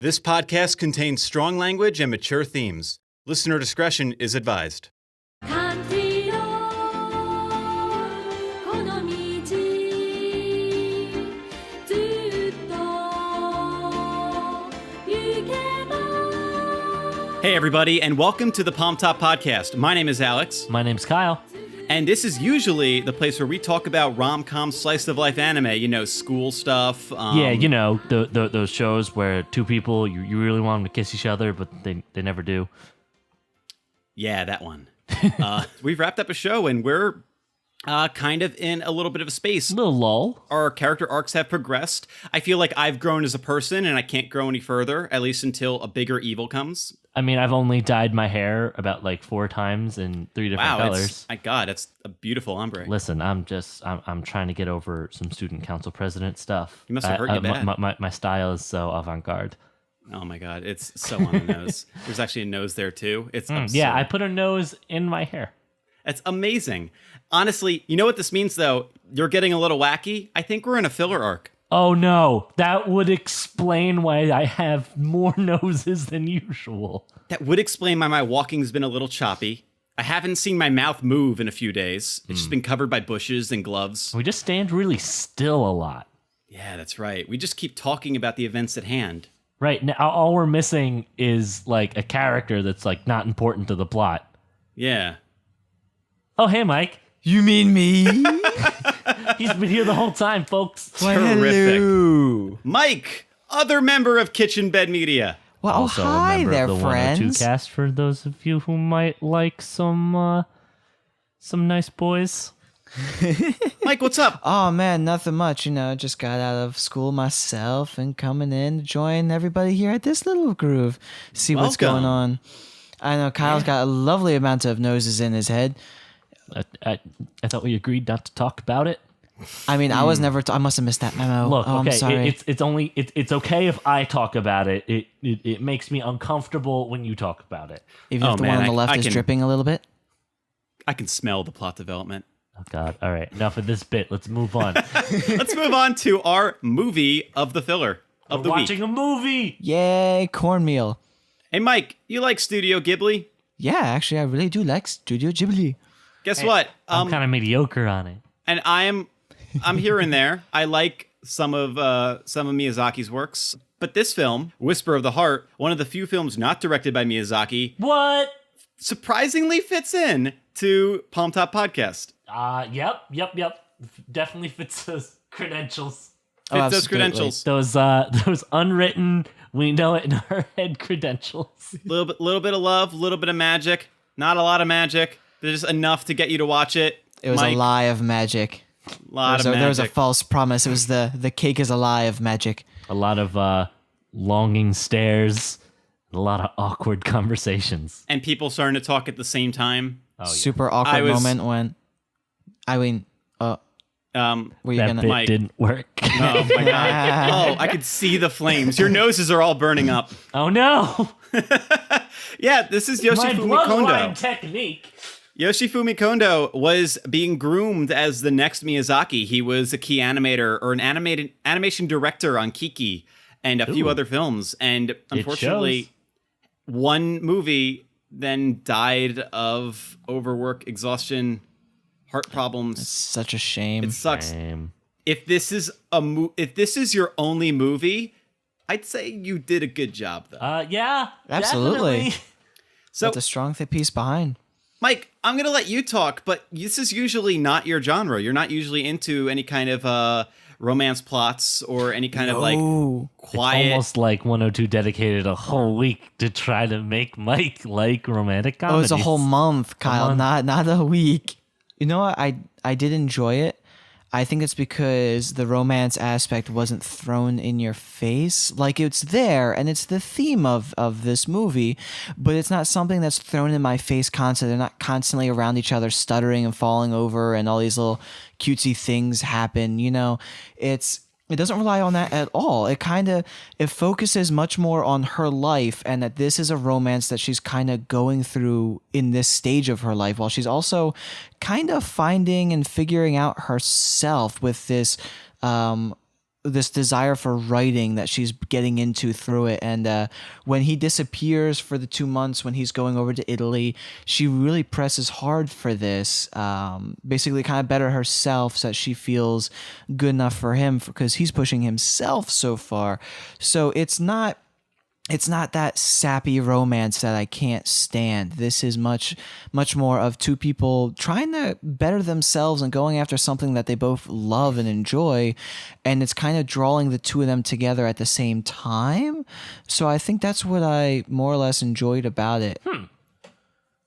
This podcast contains strong language and mature themes. Listener discretion is advised. Hey everybody, and welcome to the Palmtop podcast. My name is Alex. My name's Kyle. And this is usually the place where we talk about rom-com slice-of-life anime, school stuff. Those shows where two people, you really want them to kiss each other, but they never do. Yeah, that one. We've wrapped up a show, and we're kind of in a little bit of a space. A little lull. Our character arcs have progressed. I feel like I've grown as a person, and I can't grow any further, at least until a bigger evil comes. I mean, I've only dyed my hair about 4 times in 3 different colors. My God, that's a beautiful ombre. Listen, I'm trying to get over some student council president stuff. You must have hurt you bad. My style is so avant-garde. Oh my God, it's so on the nose. There's actually a nose there too. It's absurd. Yeah, I put a nose in my hair. That's amazing. Honestly, you know what this means though? You're getting a little wacky. I think we're in a filler arc. Oh no, that would explain why I have more noses than usual. That would explain why my walking's been a little choppy. I haven't seen my mouth move in a few days. It's just been covered by bushes and gloves. We just stand really still a lot. Yeah, that's right. We just keep talking about the events at hand. Right, now all we're missing is a character that's not important to the plot. Yeah. Oh, hey, Mike. You mean me? He's been here the whole time, folks. Terrific. Hello. Mike, other member of Kitchen Bed Media. Well, Also hi a member there, of the friends. 102 cast for those of you who might like some nice boys. Mike, what's up? Oh man, nothing much. Just got out of school myself and coming in to join everybody here at this little groove. See what's Welcome. going on. I know Kyle's got a lovely amount of noses in his head. I thought we agreed not to talk about it. I mean, I was never. I must have missed that memo. Look, I'm okay, sorry. it's okay if I talk about it. It makes me uncomfortable when you talk about it. Even if the one on the left is dripping a little bit. I can smell the plot development. Oh God! All right, enough of this bit. Let's move on. Let's move on to our movie of the filler of the We're week. watching a movie. Yay, cornmeal. Hey, Mike, you like Studio Ghibli? Yeah, actually, I really do like Studio Ghibli. Guess what? I'm kind of mediocre on it. And I'm here and there. I like some of Miyazaki's works, but this film, Whisper of the Heart, one of the few films not directed by Miyazaki, What? surprisingly fits in to Palmtop Podcast. Yep. Definitely fits those credentials. Fits those absolutely. credentials. Those unwritten, we know it in our head credentials. Little bit of love, a little bit of magic. Not a lot of magic. There's just enough to get you to watch it. It was Mike, a lie of magic. There was a false promise. It was the cake is a lie of magic. A lot of longing stares, a lot of awkward conversations. And people starting to talk at the same time. Oh, yeah. Super awkward moment when were you That gonna? bit Mike. didn't work. Oh my God. Oh, I could see the flames. Your noses are all burning up. Oh no! Yeah, this is My Yoshifumi Kondo. bloodline technique. Yoshifumi Kondo was being groomed as the next Miyazaki. He was a key animator or an animation director on Kiki and a few Ooh. other films. And unfortunately, one movie then died of overwork, exhaustion, heart problems. Such a shame. It sucks. Same. If this is if this is your only movie, I'd say you did a good job though. Yeah, Absolutely. definitely. So, That's a strong piece behind. Mike, I'm going to let you talk, but this is usually not your genre. You're not usually into any kind of romance plots or any kind of quiet. It's almost like 102 dedicated a whole week to try to make Mike like romantic Oh, comedies. it's a whole month, Kyle, month. not a week. You know what? I did enjoy it. I think it's because the romance aspect wasn't thrown in your face. Like, it's there, and it's the theme of this movie, but it's not something that's thrown in my face constantly. They're not constantly around each other, stuttering and falling over, and all these little cutesy things happen. It doesn't rely on that at all. It focuses much more on her life, and that this is a romance that she's kind of going through in this stage of her life, while she's also kind of finding and figuring out herself with this this desire for writing that she's getting into through it. And when he disappears for the 2 months when he's going over to Italy, she really presses hard for this, basically kind of better herself so that she feels good enough for him because he's pushing himself so far. So it's not that sappy romance that I can't stand. This is much more of two people trying to better themselves and going after something that they both love and enjoy, and it's kind of drawing the two of them together at the same time. So I think that's what I more or less enjoyed about it.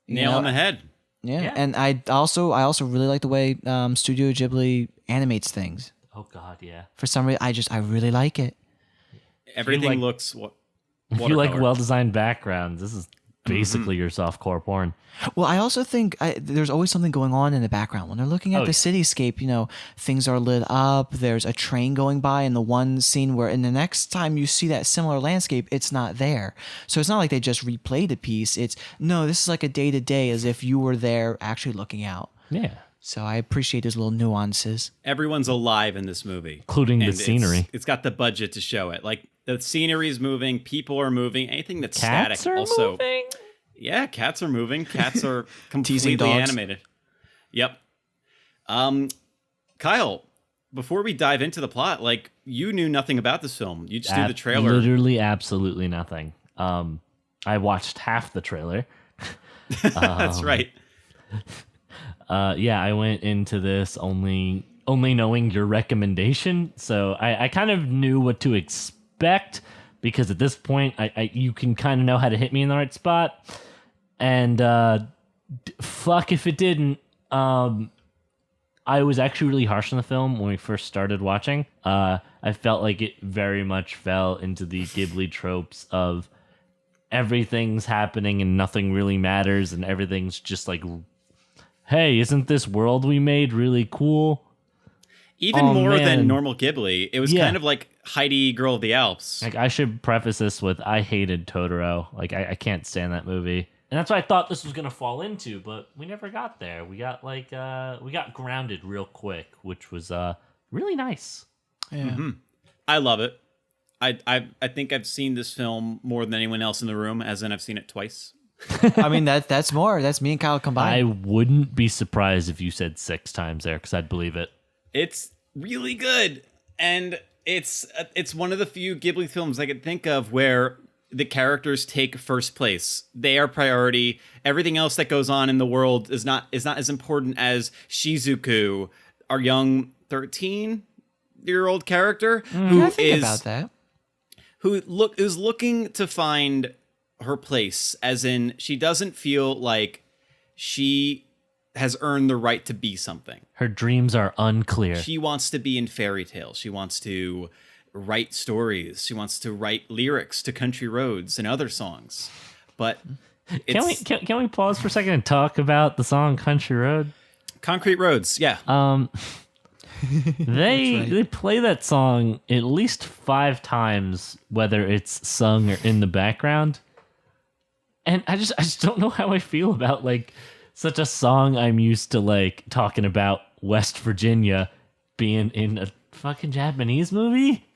Nail on the head. Yeah. And I also really like the way Studio Ghibli animates things. Oh God, yeah. For some reason, I really like it. Everything looks If you like well-designed backgrounds, this is basically your softcore porn. Well, I also think there's always something going on in the background. When they're looking at the cityscape, things are lit up, there's a train going by in the one scene where in the next time you see that similar landscape, it's not there. So it's not like they just replayed a piece. This is like a day-to-day as if you were there actually looking out. Yeah. So I appreciate those little nuances. Everyone's alive in this movie. Including the scenery. It's got the budget to show it. Like, the scenery is moving, people are moving, anything that's Cats static are also. Moving? Yeah, cats are moving. Cats are Teasing completely dogs. animated. Yep. Kyle, before we dive into the plot, like, you knew nothing about this film. You just knew the trailer. Literally absolutely nothing. I watched half the trailer. That's right. I went into this only knowing your recommendation, so I kind of knew what to expect because at this point, you can kind of know how to hit me in the right spot, and fuck if it didn't. I was actually really harsh on the film when we first started watching. I felt like it very much fell into the Ghibli tropes of everything's happening and nothing really matters, and everything's just like, hey, isn't this world we made really cool? Even more than normal Ghibli. It was kind of like Heidi, Girl of the Alps. Like, I should preface this with, I hated Totoro. Like, I can't stand that movie. And that's what I thought this was going to fall into, but we never got there. We got, we got grounded real quick, which was really nice. Yeah. Mm-hmm. I love it. I think I've seen this film more than anyone else in the room, as in I've seen it twice. I mean, that's more. That's me and Kyle combined. I wouldn't be surprised if you said 6 times there, because I'd believe it. It's really good, and it's one of the few Ghibli films I could think of where the characters take first place. They are priority. Everything else that goes on in the world is not as important as Shizuku, our young 13-year-old character who is looking to find her place, as in she doesn't feel like she has earned the right to be something. Her dreams are unclear. She wants to be in fairy tales. She wants to write stories. She wants to write lyrics to Country Roads and other songs. But can we pause for a second and talk about the song Country Road? Concrete Roads, yeah. They play that song at least 5 times, whether it's sung or in the background. And I just don't know how I feel about like such a song I'm used to like talking about West Virginia being in a fucking Japanese movie.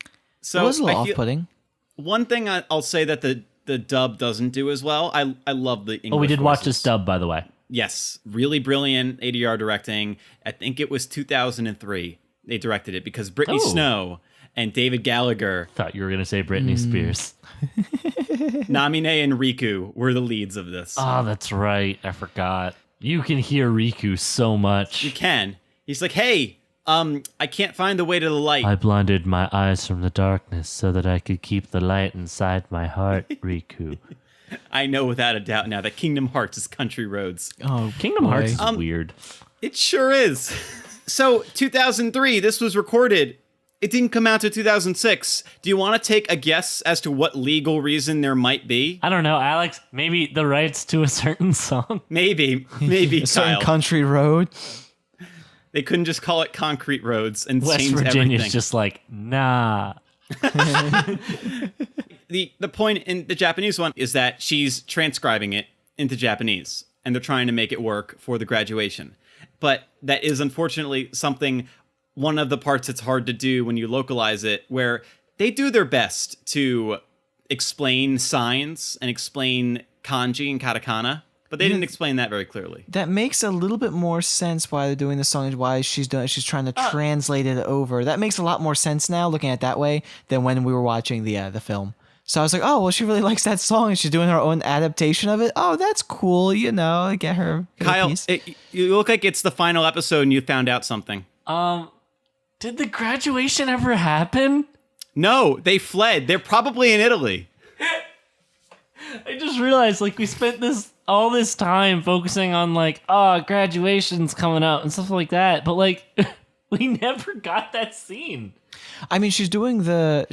So it was a little off-putting. One thing I'll say that the dub doesn't do as well. I love the English we did voices. watch this dub, by the way. Yes, really brilliant ADR directing. I think it was 2003 they directed it because Brittany Snow and David Gallagher. Thought you were gonna say Britney Spears. Namine and Riku were the leads of this. Oh, that's right. I forgot. You can hear Riku so much. You can. He's like, hey, I can't find the way to the light. I blinded my eyes from the darkness so that I could keep the light inside my heart, Riku. I know without a doubt now that Kingdom Hearts is Country Roads. Oh, Kingdom Hearts is weird. It sure is. So, 2003, this was recorded. It didn't come out to 2006. Do you want to take a guess as to what legal reason there might be? I don't know, Alex. Maybe the rights to a certain song? Maybe, a certain Kyle. Country Road. They couldn't just call it Concrete Roads and West change Virginia's everything. just like, nah. The point in the Japanese one is that she's transcribing it into Japanese, and they're trying to make it work for the graduation. But that is unfortunately something one of the parts that's hard to do when you localize it, where they do their best to explain signs and explain kanji and katakana, but they didn't explain that very clearly. That makes a little bit more sense why they're doing the song and why she's trying to translate it over. That makes a lot more sense now, looking at it that way, than when we were watching the film. So I was like, oh, well, she really likes that song and she's doing her own adaptation of it. Oh, that's cool, get her Kyle, piece. You look like it's the final episode and you found out something. Did the graduation ever happen? No, they fled. They're probably in Italy. I just realized, like, we spent all this time focusing on, like, graduation's coming up and stuff like that, but, like, we never got that scene. I mean, she's doing the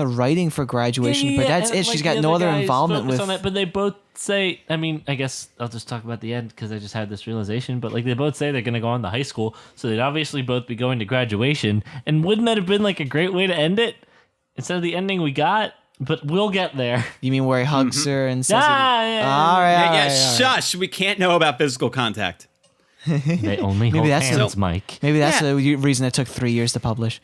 writing for graduation, but that's it. Like, She's got no other involvement with. On it, but they both say, I mean, I guess I'll just talk about the end because I just had this realization. But like, they both say they're going to go on to high school, so they'd obviously both be going to graduation. And wouldn't that have been like a great way to end it instead of the ending we got? But we'll get there. You mean where he hugs her and says, yeah. All right, shush. We can't know about physical contact. They only hold hands, Mike. Maybe that's the reason it took 3 years to publish.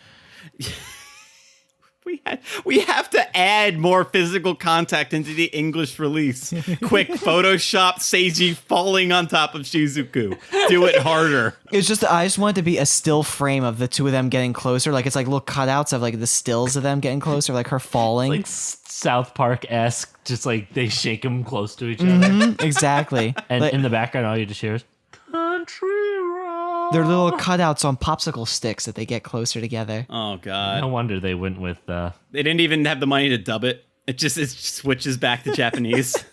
We have to add more physical contact into the English release. Quick, Photoshop Seiji falling on top of Shizuku. Do it harder. It's just I just want it to be a still frame of the two of them getting closer. Like it's like little cutouts of like the stills of them getting closer, like her falling. Like South Park-esque, just like they shake them close to each other. Exactly. And like, in the background, all you just hear is country road. They're little cutouts on popsicle sticks that they get closer together. Oh, God. No wonder they went with... They didn't even have the money to dub it. It switches back to Japanese.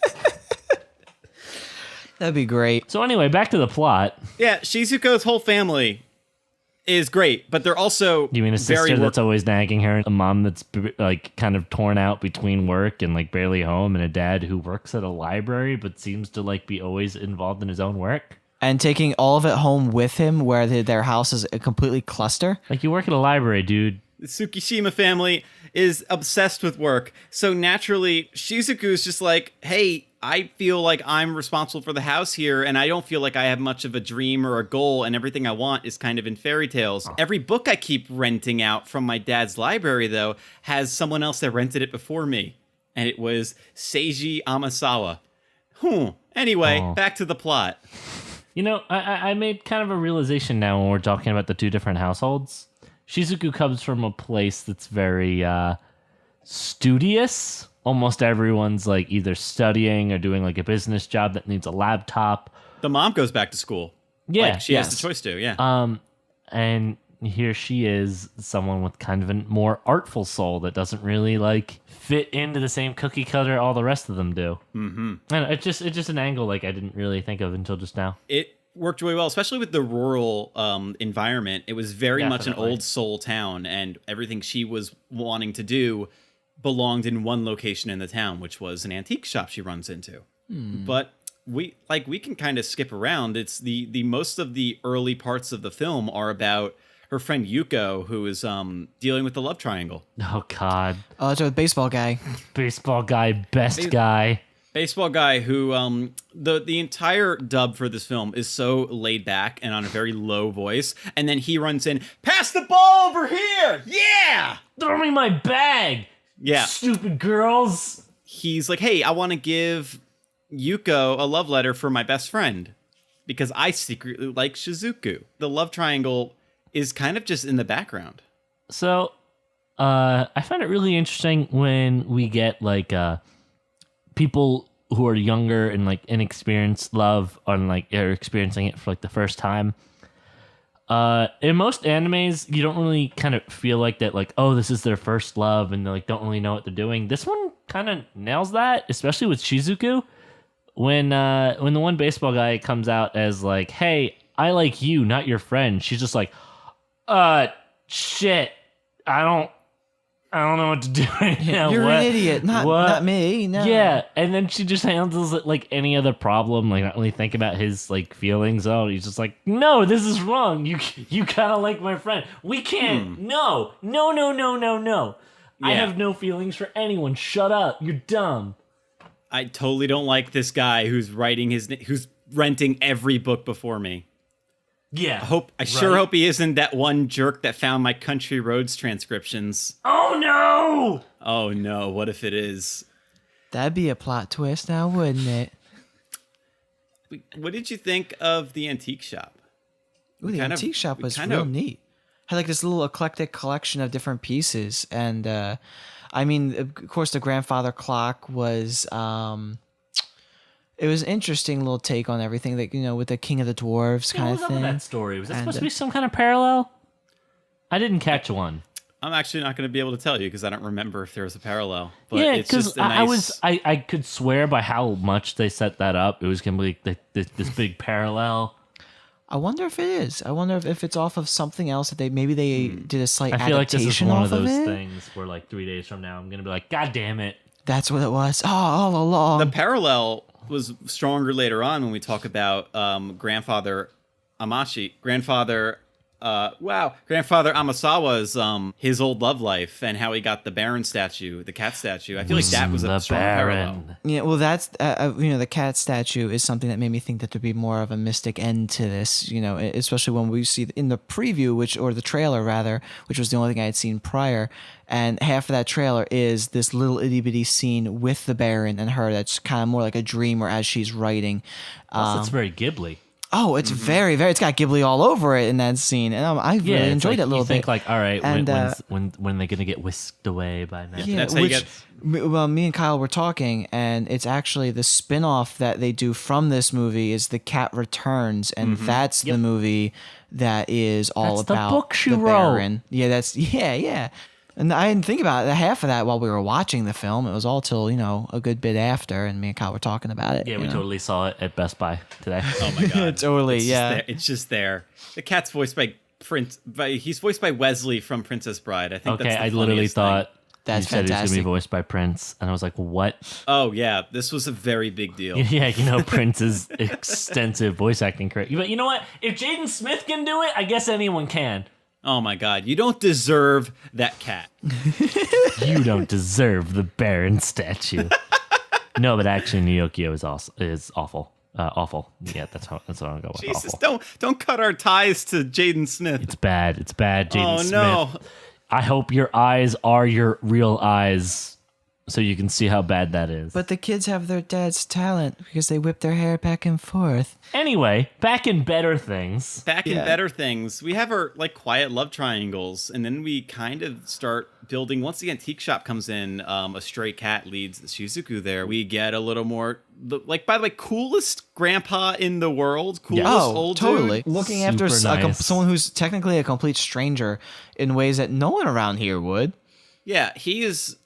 That'd be great. So anyway, back to the plot. Yeah, Shizuko's whole family is great, but they're also You mean a very sister that's always nagging her, a mom that's like kind of torn out between work and like barely home, and a dad who works at a library but seems to like be always involved in his own work? And taking all of it home with him where their house is a completely cluster. Like, you work at a library, dude. The Tsukishima family is obsessed with work, so naturally Shizuku's just like, hey, I feel like I'm responsible for the house here, and I don't feel like I have much of a dream or a goal, and everything I want is kind of in fairy tales. Every book I keep renting out from my dad's library, though, has someone else that rented it before me, and it was Seiji Amasawa. Anyway, back to the plot. You know, I made kind of a realization now when we're talking about the two different households. Shizuku comes from a place that's very studious. Almost everyone's like either studying or doing like a business job that needs a laptop. The mom goes back to school. Yeah, like she has the choice to. Yeah. And here she is, someone with kind of a more artful soul that doesn't really like fit into the same cookie cutter all the rest of them do. Mm-hmm. And it's just an angle like I didn't really think of until just now. It worked really well, especially with the rural environment. It was very much an old soul town, and everything she was wanting to do belonged in one location in the town, which was an antique shop she runs into. But we can kind of skip around. It's the most of the early parts of the film are about her friend Yuko, who is dealing with the love triangle. Oh God! Oh, it's a baseball guy. Baseball guy, best guy. Baseball guy who the entire dub for this film is so laid back and on a very low voice, and then he runs in, pass the ball over here, yeah, Throw me my bag. yeah, Stupid girls. He's like, hey, I want to give Yuko a love letter for my best friend because I secretly like Shizuku. The love triangle is kind of just in the background. So, I find it really interesting when we get like people who are younger and like inexperienced love and like are experiencing it for like the first time. In most animes, you don't really kind of feel like that, like, oh, this is their first love and they like don't really know what they're doing. This one kind of nails that, especially with Shizuku. When the one baseball guy comes out as like, hey, I like you, not your friend. She's just like, shit, I don't know what to do right now. You're an idiot, not me. No. Yeah, and then she just handles it like any other problem, like not really think about his like feelings. Oh, he's just like, no, this is wrong. You kind of like my friend. We can't. No. Yeah. I have no feelings for anyone. Shut up. You're dumb. I totally don't like this guy who's renting every book before me. Yeah. I sure hope he isn't that one jerk that found my Country Roads transcriptions. Oh no! Oh no, what if it is? That'd be a plot twist now, wouldn't it? What did you think of the antique shop? Ooh, the antique shop was real neat. Had like this little eclectic collection of different pieces, and I mean, of course, the grandfather clock was. It was an interesting little take on everything, like, you know, with the King of the Dwarves kind of thing. That story was that supposed to be some kind of parallel? I didn't catch one. I'm actually not going to be able to tell you because I don't remember if there was a parallel. But Yeah, it's just because I could swear by how much they set that up, it was going to be like this big parallel. I wonder if it is. I wonder if it's off of something else that they did a slight I feel like this is adaptation one off of those it. things where like 3 days from now I'm going to be like, God damn it. That's what it was. Oh, all along. The parallel was stronger later on when we talk about grandfather Amasawa's his old love life and how he got the Baron statue, the cat statue. I feel like that was a strong parallel. Yeah, well, that's the cat statue is something that made me think that there'd be more of a mystic end to this. You know, especially when we see in the preview, or the trailer rather, which was the only thing I had seen prior, and half of that trailer is this little itty bitty scene with the Baron and her. That's kind of more like a dream, or as she's writing. Plus, it's very Ghibli. Oh, it's very, very. It's got Ghibli all over it in that scene, and I really enjoyed it a little bit. You think like, all right, and, when they're gonna get whisked away by magic? Yeah, that's how you get. Well, me and Kyle were talking, and it's actually the spin-off that they do from this movie is The Cat Returns, and that's the movie that is all That's the about book she the wrote. Baron. Yeah, yeah. And I didn't think about it. Half of that while we were watching the film. It was all till, a good bit after, and me and Kyle were talking about it. Yeah, we totally saw it at Best Buy today. Oh my god, Totally, it's just there. The cat's voiced by he's voiced by Wesley from Princess Bride. I think. Okay, that's the I literally funniest thing. thought That's you said he was gonna be fantastic. voiced by Prince, and I was like, what? Oh yeah, this was a very big deal. Yeah, Prince's extensive voice acting career. But you know what? If Jaden Smith can do it, I guess anyone can. Oh my god, you don't deserve that cat. You don't deserve the Baron statue. No, but actually, Nyokio is awful. Awful. Yeah, that's what I'm gonna go with. Jesus, Awful. don't cut our ties to Jaden Smith. It's bad. It's bad, Jaden Smith. Oh no. I hope your eyes are your real eyes, so you can see how bad that is. But the kids have their dad's talent because they whip their hair back and forth. Anyway, back in better things. Back in better things, we have our quiet love triangles, and then we kind of start building. Once the antique shop comes in, a stray cat leads Shizuku there. We get a little more, by the way, coolest grandpa in the world, coolest old totally. dude. Looking Super after nice. someone who's technically a complete stranger in ways that no one around here would. Yeah, he has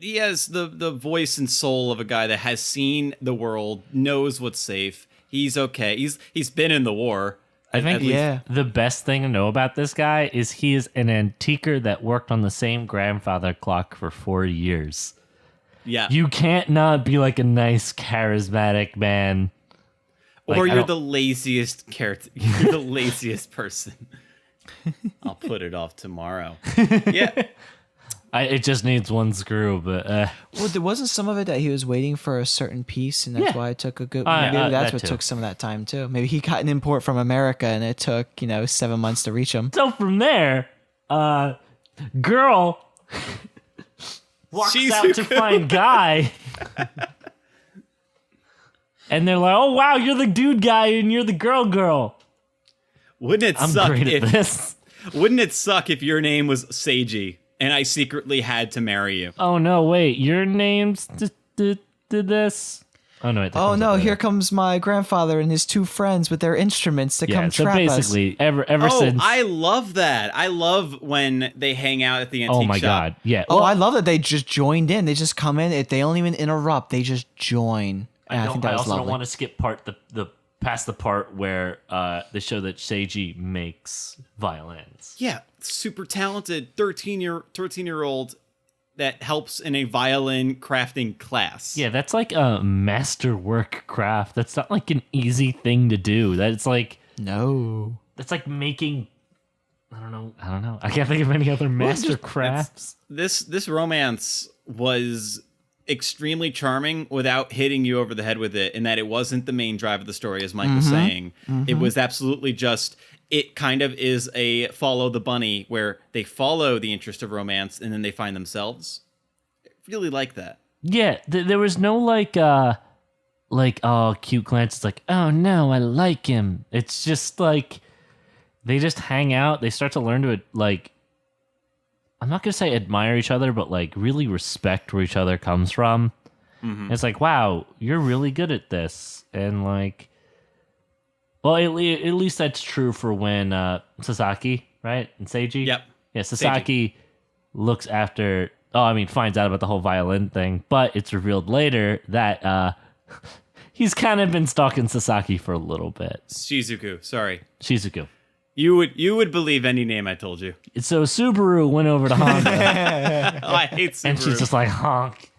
the voice and soul of a guy that has seen the world, knows what's safe. He's okay. He's been in the war. I think at least. the best thing to know about this guy is he is an antiquer that worked on the same grandfather clock for 4 years. Yeah. You can't not be like a nice, charismatic man. Or you're the laziest You're the laziest person. I'll put it off tomorrow. Yeah. It just needs one screw, but Well, there wasn't some of it that he was waiting for a certain piece, and that's Yeah. why it took a good. Yeah, Maybe that's that what too. took some of that time too. Maybe he got an import from America, and it took 7 months to reach him. so from there, girl walks out to Shizuku. find guy. And they're like, "Oh wow, you're the dude guy and you're the girl." Wouldn't it I'm suck great at if this. Wouldn't it suck if your name was Seiji and I secretly had to marry you? Oh no, wait, your name's did this? Oh no, wait, that Oh comes up no! later. Here comes my grandfather and his two friends with their instruments to Yeah, come so trap us. basically, ever Oh, since. I love that. I love when they hang out at the antique Oh my shop. god, yeah. Oh, well, I love that they just joined in. They just come in. They don't even interrupt. They just join. And I think that I was also lovely. don't want to skip the past the part where they show that Seiji makes violins. Yeah, super talented 13-year-old that helps in a violin crafting class. Yeah, that's like a masterwork craft. That's not like an easy thing to do. That's like making. I don't know. I can't think of any other master crafts. This romance was extremely charming without hitting you over the head with it, in that it wasn't the main drive of the story, as Mike was saying. It was absolutely just, it kind of is a follow the bunny, where they follow the interest of romance and then they find themselves. I really like that. Yeah, there was no like oh, cute glance. It's like, oh no, I like him. It's just like they just hang out. They start to learn to like, I'm not gonna say admire each other, but like really respect where each other comes from. It's like, wow, you're really good at this, and like, well, at least that's true for when Sasaki, right, and Seiji. Yep. Yeah, Sasaki looks after. Oh, I mean, finds out about the whole violin thing, but it's revealed later that he's kind of been stalking Sasaki for a little bit. Shizuku, sorry. Shizuku. You would believe any name I told you. So Subaru went over to Honda, Oh, I hate Subaru. and she's just like, honk.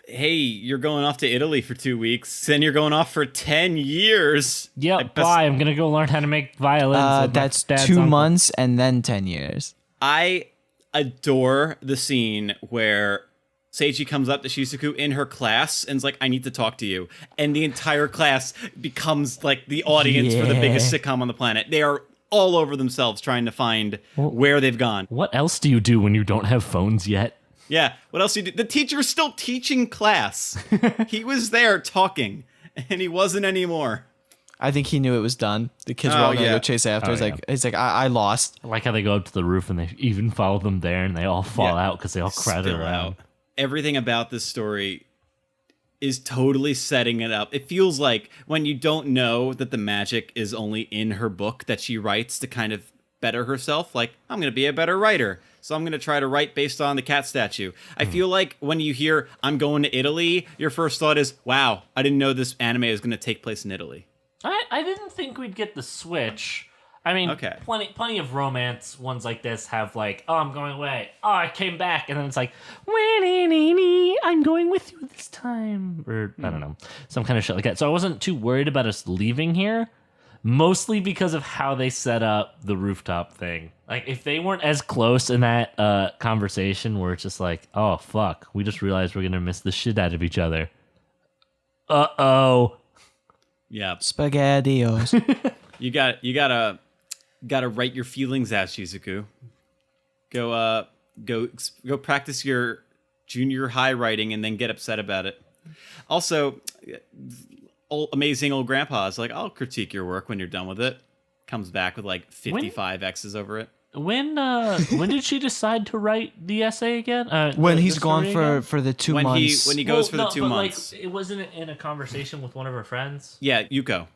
Hey, you're going off to Italy for 2 weeks, then you're going off for 10 years. Yep, bye. I'm going to go learn how to make violins. with my That's dad's 2 uncle. months and then 10 years. I adore the scene where Seiji comes up to Shizuku in her class and is like, I need to talk to you. And the entire class becomes like the audience for the biggest sitcom on the planet. They are all over themselves trying to find where they've gone. What else do you do when you don't have phones yet? Yeah, what else do you do? The teacher's still teaching class. He was there talking, and he wasn't anymore. I think he knew it was done. The kids were all going to go chase after. He's like, I lost. I like how they go up to the roof and they even follow them there and they all fall out because they all crowded Spill around. out. Everything about this story is totally setting it up. It feels like when you don't know that the magic is only in her book that she writes to kind of better herself, like, I'm going to be a better writer, so I'm going to try to write based on the cat statue. I feel like when you hear, I'm going to Italy, your first thought is, wow, I didn't know this anime is going to take place in Italy. I didn't think we'd get the switch. I mean, Okay. plenty of romance ones like this have like, oh, I'm going away. Oh, I came back. And then it's like, I'm going with you this time. Or, I don't know, some kind of shit like that. So I wasn't too worried about us leaving here, mostly because of how they set up the rooftop thing. Like, if they weren't as close in that conversation where it's just like, oh, fuck, we just realized we're going to miss the shit out of each other. Uh-oh. Yeah. Spaghettios. You gotta write your feelings out, Shizuku. Go practice your junior high writing and then get upset about it. Also, amazing old grandpa's like, I'll critique your work when you're done with it. Comes back with like 55 X's over it. When did she decide to write the essay again? When the he's gone story for the 2 When months. he goes for the 2 months. Like, it wasn't in a conversation with one of her friends. Yeah, Yuko.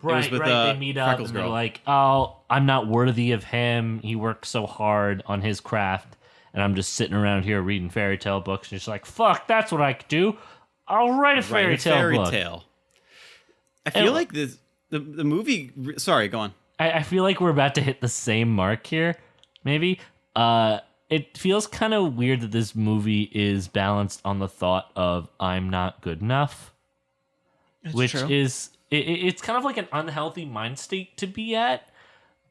Right. with, They meet up Freckles and they're girl. like, "Oh, I'm not worthy of him. He works so hard on his craft, and I'm just sitting around here reading fairy tale books." And she's like, "Fuck, that's what I could do. I'll write a fairy tale book." I feel like the movie. Sorry, go on. I feel like we're about to hit the same mark here. Maybe. It feels kind of weird that this movie is balanced on the thought of I'm not good enough, which true. is it's kind of like an unhealthy mind state to be at.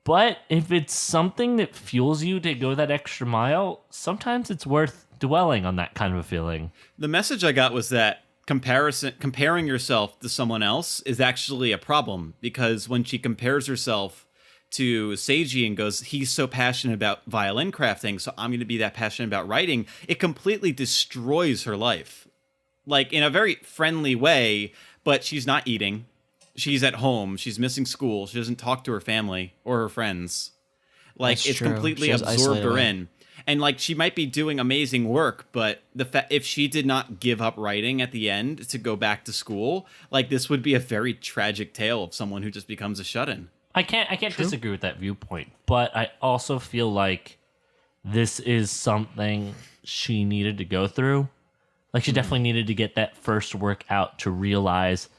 But if it's something that fuels you to go that extra mile, sometimes it's worth dwelling on that kind of a feeling. The message I got was that comparing yourself to someone else is actually a problem, because when she compares herself to Seiji and goes, he's so passionate about violin crafting, so I'm going to be that passionate about writing, it completely destroys her life. Like, in a very friendly way, but she's not eating. She's at home. She's missing school. She doesn't talk to her family or her friends. Like, That's it's true. completely She has absorbed isolated her away. in. And, like, she might be doing amazing work, but if she did not give up writing at the end to go back to school, like, this would be a very tragic tale of someone who just becomes a shut-in. I can't disagree with that viewpoint, but I also feel like this is something she needed to go through. Like, she definitely needed to get that first work out to realize,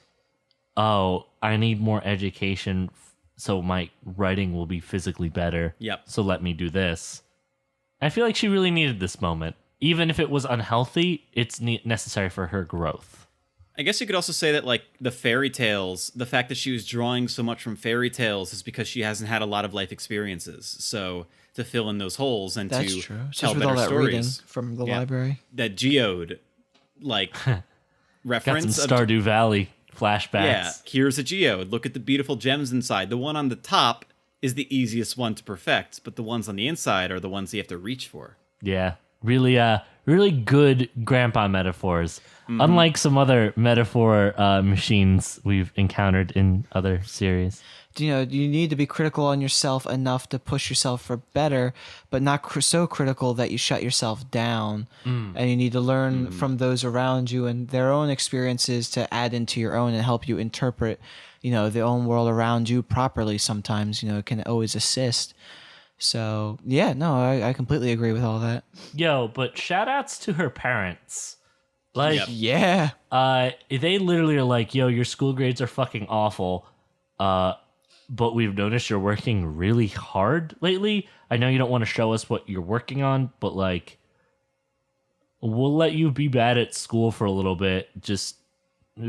oh, I need more education so my writing will be physically better. Yep. So let me do this. I feel like she really needed this moment. Even if it was unhealthy, it's necessary for her growth. I guess you could also say that like the fairy tales, the fact that she was drawing so much from fairy tales is because she hasn't had a lot of life experiences. So to fill in those holes and That's to true. tell Especially with better all that reading stories. from the Yeah. library. That geode like Got reference some of Stardew Valley flashbacks. yeah, here's a geode. Look at the beautiful gems inside. The one on the top is the easiest one to perfect, but the ones on the inside are the ones you have to reach for. Yeah, really, really good grandpa metaphors. Unlike some other metaphor machines we've encountered in other series. You need to be critical on yourself enough to push yourself for better, but not so critical that you shut yourself down. And you need to learn from those around you and their own experiences to add into your own and help you interpret, the own world around you properly. Sometimes, it can always assist. So yeah, no, I completely agree with all that. Yo, but shout outs to her parents. Like, Yep. Yeah. they literally are like, yo, your school grades are fucking awful. But we've noticed you're working really hard lately. I know you don't want to show us what you're working on, but like, we'll let you be bad at school for a little bit. Just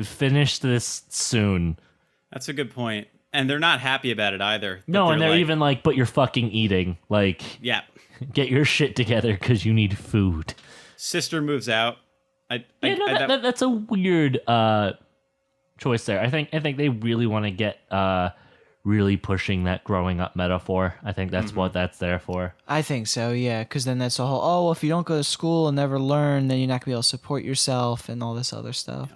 finish this soon. That's a good point. And they're not happy about it either. No, and they're like, even like, but you're fucking eating. Like, yeah. get your shit together because you need food. Sister moves out. That's a weird choice there. I think they really want to get really pushing that growing up metaphor. I think that's what that's there for. I think so, yeah, because then that's the whole, well, if you don't go to school and never learn, then you're not going to be able to support yourself and all this other stuff.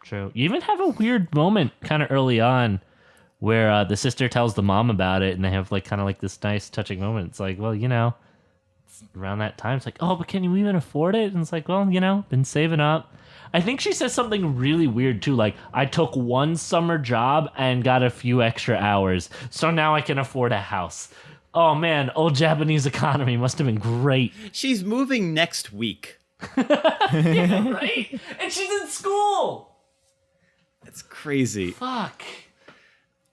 True. You even have a weird moment kind of early on where the sister tells the mom about it, and they have like kind of like this nice touching moment. It's like, well, it's around that time, it's like, oh, but can you even afford it? And it's like, well, been saving up. I think she says something really weird too, like, I took one summer job and got a few extra hours, so now I can afford a house. Oh man, old Japanese economy must have been great. She's moving next week. Yeah, right? And she's in school. That's crazy. Fuck.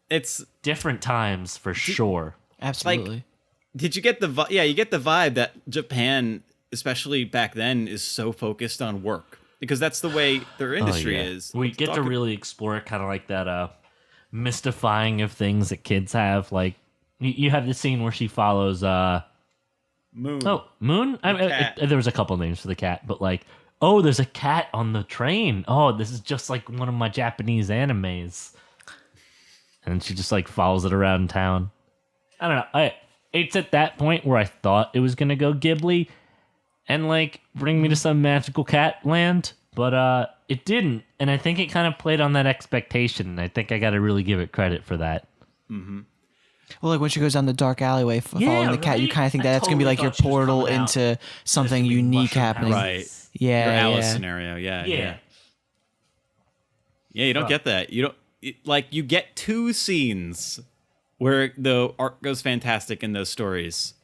It's Different times for sure. Absolutely. Did you get the you get the vibe that Japan, especially back then, is so focused on work because that's the way their industry is. We get to really explore kind of like that mystifying of things that kids have. Like you have the scene where she follows Moon. Oh, Moon? There was a couple names for the cat, but like, oh, there's a cat on the train. Oh, this is just like one of my Japanese animes. And she just like follows it around town. I don't know. It's at that point where I thought it was going to go Ghibli and like bring me to some magical cat land, but it didn't. And I think it kind of played on that expectation. And I think I got to really give it credit for that. Mm-hmm. Well, like when she goes down the dark alleyway following the cat, you right? kind of think I that's going to be totally like your thought she was portal coming out. into something There's gonna be unique mushroom happening. houses. Right. Yeah, Your Alice yeah. scenario. Yeah. Yeah. You don't get that. You don't you get two scenes where the art goes fantastic in those stories.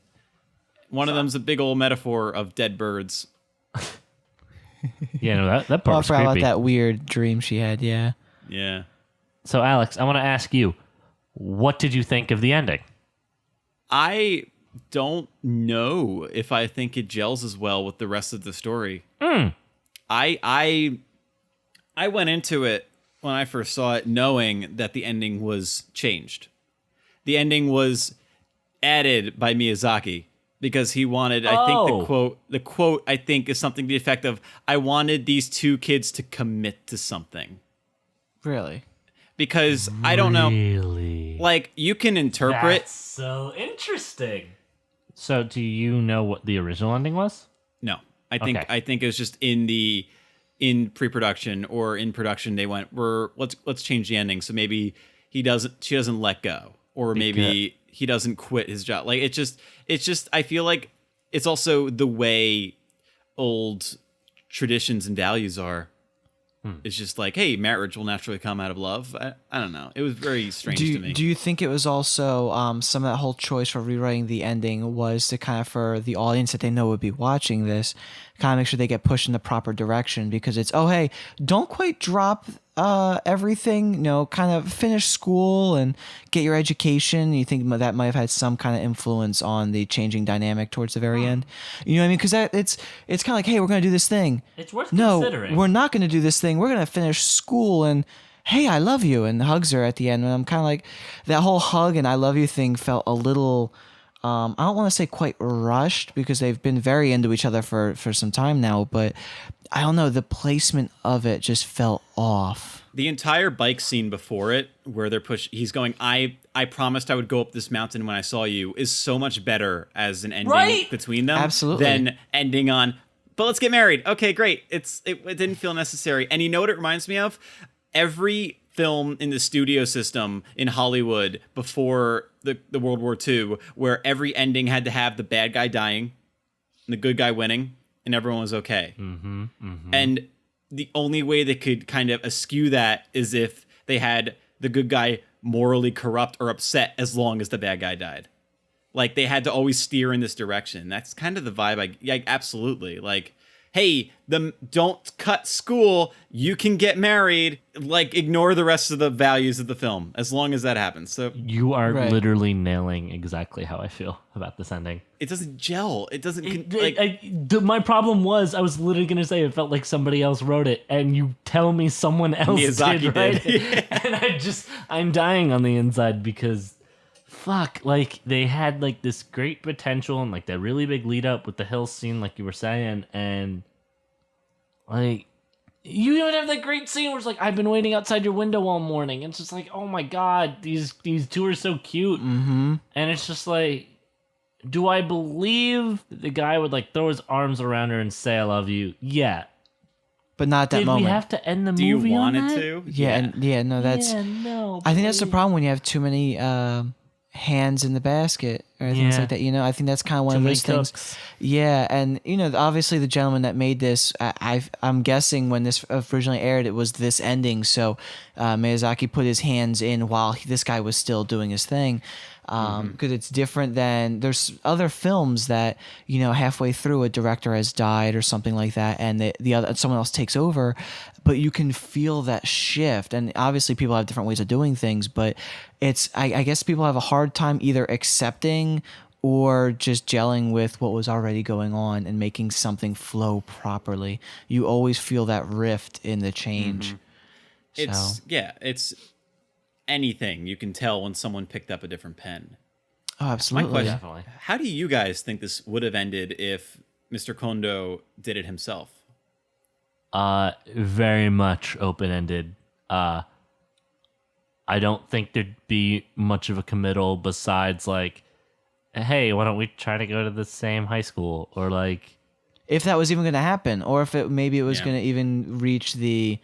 One of them's a big old metaphor of dead birds. Yeah, no, that part Oh, I was forgot about creepy. that weird dream she had, yeah. Yeah. So, Alex, I want to ask you, what did you think of the ending? I don't know if I think it gels as well with the rest of the story. I went into it when I first saw it knowing that the ending was changed. The ending was added by Miyazaki because he wanted, I think the quote I think is something to the effect of, I wanted these two kids to commit to something. Really? Because I don't know, Really? like you can interpret. That's so interesting. So, do you know what the original ending was? No, I Okay. think it was just in pre-production or in production. They went, let's change the ending. So maybe she doesn't let go, or maybe he doesn't quit his job. Like it's just. I feel like it's also the way old traditions and values are. It's just like, hey, marriage will naturally come out of love. I don't know. It was very strange to me. Do you think it was also some of that whole choice for rewriting the ending was to kind of for the audience that they know would be watching this, kind of make sure they get pushed in the proper direction, because it's, oh, hey, don't quite drop everything, kind of finish school and get your education. You think that might have had some kind of influence on the changing dynamic towards the very end. You know what I mean? Because it's kind of like, hey, we're going to do this thing. It's worth No, considering. we're not going to do this thing. We're going to finish school and, hey, I love you, and hugs her at the end. And I'm kind of like, that whole hug and I love you thing felt a little, I don't want to say quite rushed, because they've been very into each other for some time now, but I don't know, the placement of it just felt off. The entire bike scene before it, where he's going, I promised I would go up this mountain when I saw you, is so much better as an ending between them. Absolutely. Than ending on, but let's get married. Okay, great. It didn't feel necessary. And you know what it reminds me of? Every film in the studio system in Hollywood before the World War II, where every ending had to have the bad guy dying and the good guy winning, and everyone was okay. And the only way they could kind of eschew that is if they had the good guy morally corrupt or upset as long as the bad guy died. Like, they had to always steer in this direction. That's kind of the vibe. Absolutely. Like, hey, don't cut school. You can get married. Like, ignore the rest of the values of the film as long as that happens. So You are Right. literally nailing exactly how I feel about this ending. it doesn't gel. It doesn't My problem was I was literally going to say it felt like somebody else wrote it, and you tell me someone else Miyazaki write did. it. And I'm dying on the inside because fuck, like they had like this great potential and like that really big lead up with the hill scene, like you were saying, and like you even have that great scene where it's like, I've been waiting outside your window all morning. And it's just like, oh my god, these two are so cute. And it's just like, do I believe the guy would like throw his arms around her and say I love you? Yeah. But not at that Did moment. we have to end the do you movie want on it that? to? No, that's. Yeah, no. I think that's the please. problem when you have too many hands in the basket or things Yeah. like that. I think that's kind of one Too of many those things. cooks. Yeah, and obviously the gentleman that made this, I'm guessing when this originally aired, it was this ending. So Miyazaki put his hands in while this guy was still doing his thing. Because it's different than there's other films that halfway through a director has died or something like that, and the other someone else takes over, but you can feel that shift. And obviously people have different ways of doing things, but it's I guess people have a hard time either accepting or just gelling with what was already going on and making something flow properly. You always feel that rift in the change. It's anything. You can tell when someone picked up a different pen. Oh, My absolutely. question, Definitely. how do you guys think this would have ended if Mr. Kondo did it himself? Very much open-ended. I don't think there'd be much of a committal besides like, hey, why don't we try to go to the same high school? Or like, If that was even going to happen, or if maybe it was Yeah. going to even reach the,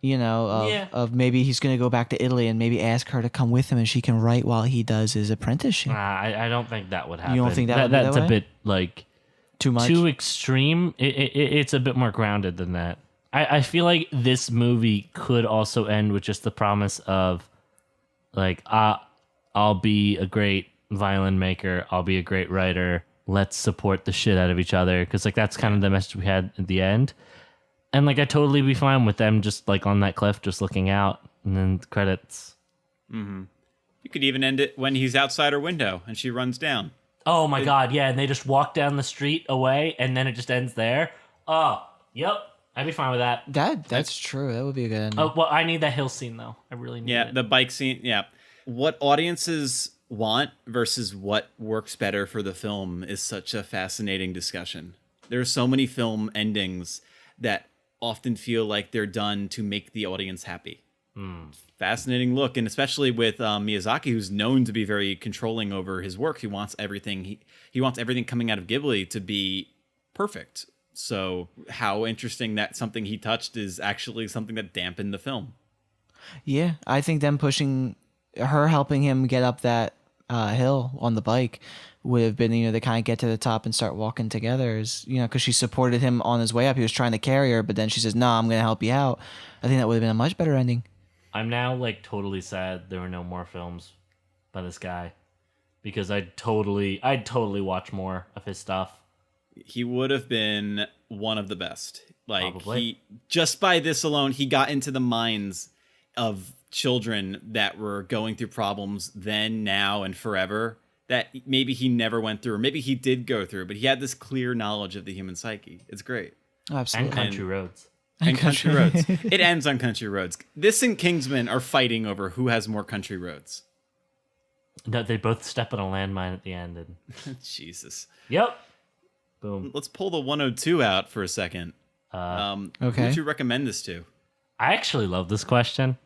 Yeah. of maybe he's going to go back to Italy and maybe ask her to come with him and she can write while he does his apprenticeship. I don't think that would happen. don't think that would be that that's way? a bit like Too much. too extreme. It's a bit more grounded than that. I feel like this movie could also end with just the promise of like, I'll be a great violin maker. I'll be a great writer. Let's support the shit out of each other. Because like that's kind of the message we had at the end. And like I'd totally be fine with them just like on that cliff, just looking out, and then the credits. You could even end it when he's outside her window and she runs down. Oh my god, yeah, and they just walk down the street away, and then it just ends there. Oh, yep, I'd be fine with that. That's true. That would be a good ending. Oh, well, I need that hill scene though. I really need Yeah, it. the bike scene. Yeah. What audiences want versus what works better for the film is such a fascinating discussion. There are so many film endings that often feel like they're done to make the audience happy. Fascinating look, and especially with Miyazaki, who's known to be very controlling over his work. He wants everything he wants everything coming out of Ghibli to be perfect. So how interesting that something he touched is actually something that dampened the film. Yeah, I think them pushing her, helping him get up that hill on the bike would have been, they kind of get to the top and start walking together, is, because she supported him on his way up. He was trying to carry her, but then she says, no, I'm going to help you out. I think that would have been a much better ending. I'm now like totally sad there were no more films by this guy, because I'd totally watch more of his stuff. He would have been one of the best. Like Probably. he just by this alone, he got into the minds of children that were going through problems then, now, and forever that maybe he never went through, or maybe he did go through, but he had this clear knowledge of the human psyche. It's great. And Absolutely. Country Roads. And Country Roads. It ends on Country Roads. This and Kingsman are fighting over who has more country roads. No, they both step on a landmine at the end. And Jesus. yep. Boom. Let's pull the 102 out for a second. Who Okay. would you recommend this to? I actually love this question.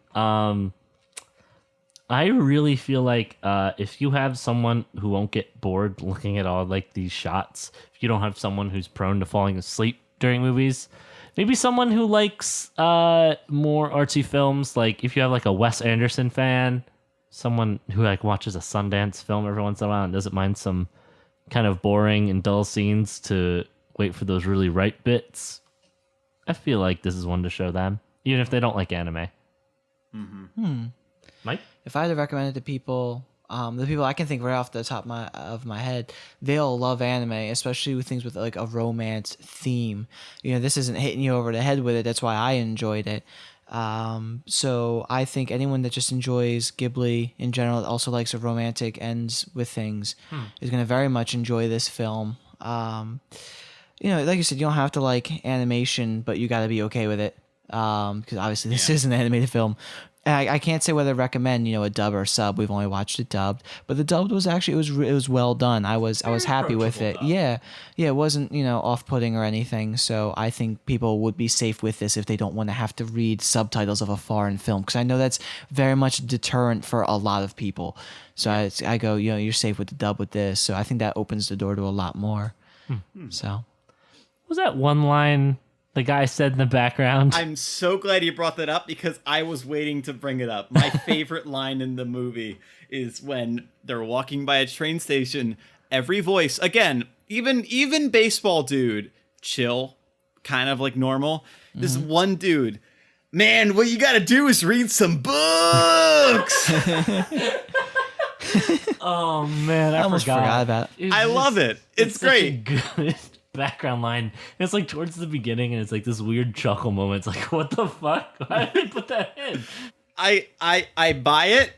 I really feel like if you have someone who won't get bored looking at all like these shots, if you don't have someone who's prone to falling asleep during movies, maybe someone who likes more artsy films, like if you have like a Wes Anderson fan, someone who like watches a Sundance film every once in a while and doesn't mind some kind of boring and dull scenes to wait for those really right bits, I feel like this is one to show them, even if they don't like anime. Mike? If I had to recommend it to people, the people I can think right off the top of my head, they'll love anime, especially with things with like a romance theme. You know, this isn't hitting you over the head with it. That's why I enjoyed it. So I think anyone that just enjoys Ghibli in general, that also likes a romantic ends with things, is going to very much enjoy this film. You know, like you said, you don't have to like animation, but you got to be okay with it. Because obviously this is an animated film. And I can't say whether to recommend, you know, a dub or a sub. We've only watched it dubbed, but the dubbed was actually it was well done. I was happy with it. approachable dub. Yeah, it wasn't, you know, off-putting or anything. So I think people would be safe with this if they don't want to have to read subtitles of a foreign film, because I know that's very much a deterrent for a lot of people. So I go, you know, you're safe with the dub with this. So I think that opens the door to a lot more. So Was that one line the guy said in the background? I'm so glad you brought that up because I was waiting to bring it up. My favorite line in the movie is when they're walking by a train station. Every voice, again, even baseball dude, chill, kind of like normal. This one dude, man, what you got to do is read some books. Oh man, I almost forgot about it. It's I love it. It's such a great. good background line. It's like towards the beginning, and it's like this weird chuckle moment. It's like, what the fuck? Why did they put that in? I buy it,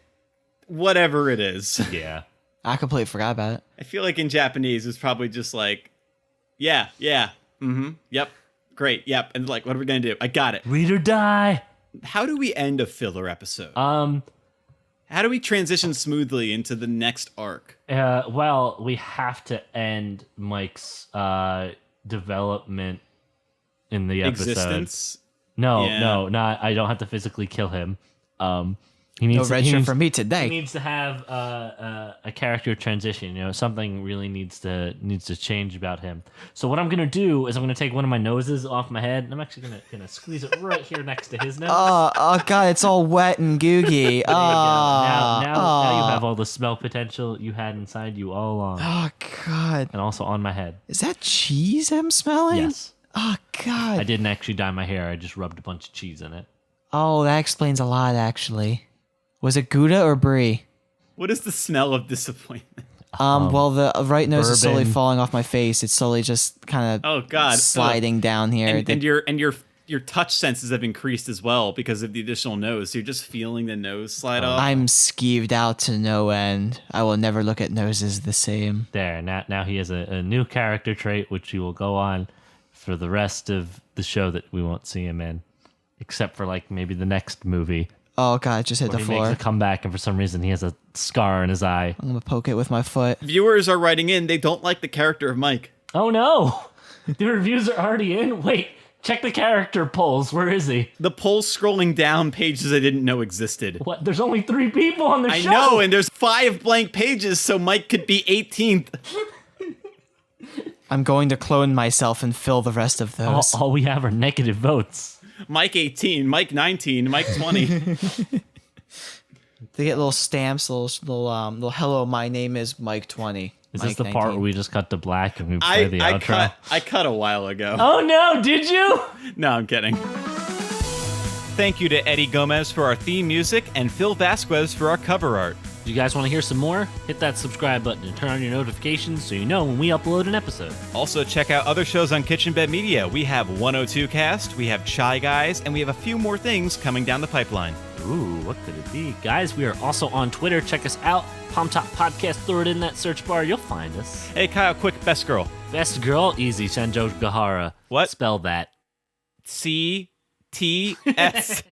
whatever it is. Yeah. I completely forgot about it. I feel like in Japanese it's probably just like, yeah, yep, great, yep, and like, what are we gonna do? I got it. Read or die. How do we end a filler episode? How do we transition smoothly into the next arc? Well, we have to end Mike's development in the episode. Existence? No, Yeah. no, not. I don't have to physically kill him. He No needs red he shirt needs- for me He today. needs to have a character transition. You know, something really needs to change about him. So what I'm gonna do is I'm gonna take one of my noses off my head, and I'm actually gonna squeeze it right here next to his nose. Oh God, it's all wet and googie. Oh, Now you have all the smell potential you had inside you all along, Oh God, and also on my head. is that cheese I'm smelling? Yes, Oh God. I didn't actually dye my hair. I just rubbed a bunch of cheese in it. Oh, that explains a lot, actually. Was it Gouda or Brie? What is the smell of disappointment? Well, the right nose is slowly bourbon. falling off my face. It's slowly just kind of Oh God, sliding down here. and your touch senses have increased as well because of the additional nose. So you're just feeling the nose slide off. I'm skeeved out to no end. I will never look at noses the same. There, now he has a new character trait, which he will go on for the rest of the show that we won't see him in, except for like maybe the next movie. Oh God, just hit Where the he makes floor. a comeback, and for some reason he has a scar in his eye. I'm gonna poke it with my foot. Viewers are writing in. They don't like the character of Mike. Oh no! The reviews are already in? Wait, check the character polls. Where is he? The poll's scrolling down pages I didn't know existed. What? There's only 3 people on the I show! know, and there's 5 blank pages, so Mike could be 18th. I'm going to clone myself and fill the rest of those. all we have are negative votes. Mike 18, Mike 19, Mike 20. They get little stamps, little hello, my name is Mike 20. Is Mike this the part 19. where we just cut to black and we play the outro? I cut a while ago. Oh no, did you? No, I'm kidding. Thank you to Eddie Gomez for our theme music and Phil Vasquez for our cover art. If you guys want to hear some more, hit that subscribe button and turn on your notifications so you know when we upload an episode. Also, check out other shows on Kitchen Bed Media. We have 102 Cast, we have Chai Guys, and we have a few more things coming down the pipeline. Ooh, what could it be? Guys, we are also on Twitter. Check us out. Palmtop Podcast. Throw it in that search bar. You'll find us. Hey, Kyle, quick, best girl. Best girl, easy. Sanjo Gahara. What? Spell that. CTS.